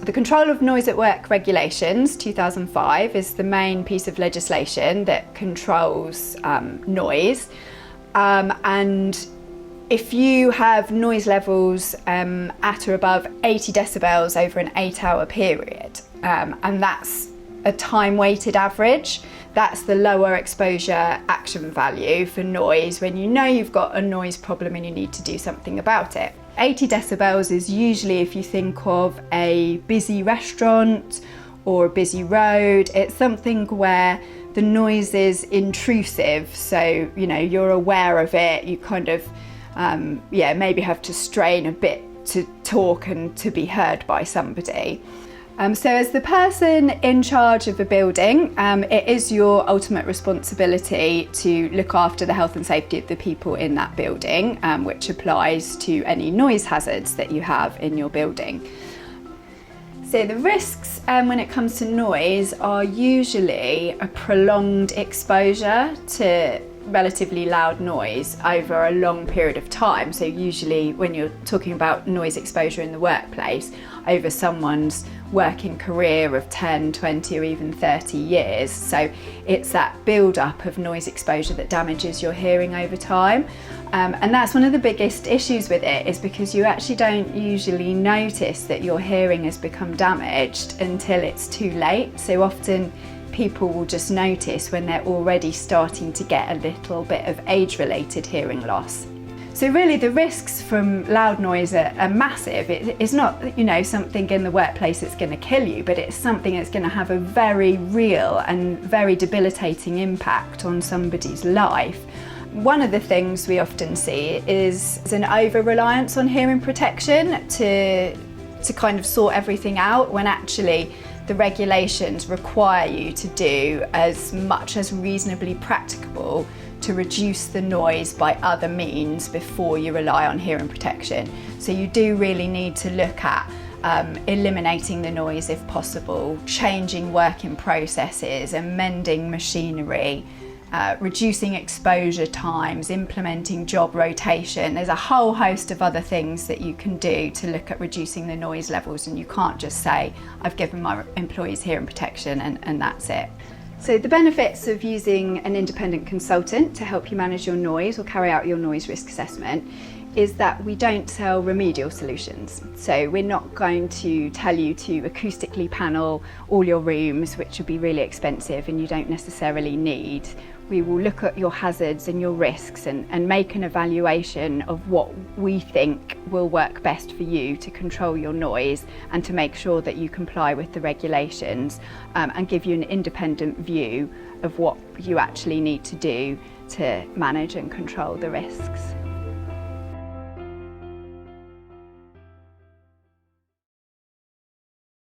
The Control of Noise at Work Regulations 2005 is the main piece of legislation that controls noise, and if you have noise levels at or above 80 decibels over an 8-hour period, and that's a time-weighted average, that's the lower exposure action value for noise when you know you've got a noise problem and you need to do something about it. 80 decibels is usually if you think of a busy restaurant or a busy road. It's something where the noise is intrusive, so you're aware of it, you kind of maybe have to strain a bit to talk and to be heard by somebody. So as the person in charge of a building, it is your ultimate responsibility to look after the health and safety of the people in that building, which applies to any noise hazards that you have in your building. So the risks when it comes to noise are usually a prolonged exposure to relatively loud noise over a long period of time. So usually when you're talking about noise exposure in the workplace, over someone's working career of 10, 20 or even 30 years. So it's that build-up of noise exposure that damages your hearing over time. And that's one of the biggest issues with it, is because you actually don't usually notice that your hearing has become damaged until it's too late. So often people will just notice when they're already starting to get a little bit of age-related hearing loss. So really the risks from loud noise are massive. It's not, something in the workplace that's going to kill you, but it's something that's going to have a very real and very debilitating impact on somebody's life. One of the things we often see is an over-reliance on hearing protection to kind of sort everything out, when actually the regulations require you to do as much as reasonably practicable to reduce the noise by other means before you rely on hearing protection. So you do really need to look at eliminating the noise if possible, changing working processes, amending machinery, reducing exposure times, implementing job rotation. There's a whole host of other things that you can do to look at reducing the noise levels, and you can't just say, I've given my employees hearing protection and that's it. So the benefits of using an independent consultant to help you manage your noise or carry out your noise risk assessment is that we don't sell remedial solutions. So we're not going to tell you to acoustically panel all your rooms, which would be really expensive and you don't necessarily need. We will look at your hazards and your risks and make an evaluation of what we think will work best for you to control your noise and to make sure that you comply with the regulations, and give you an independent view of what you actually need to do to manage and control the risks.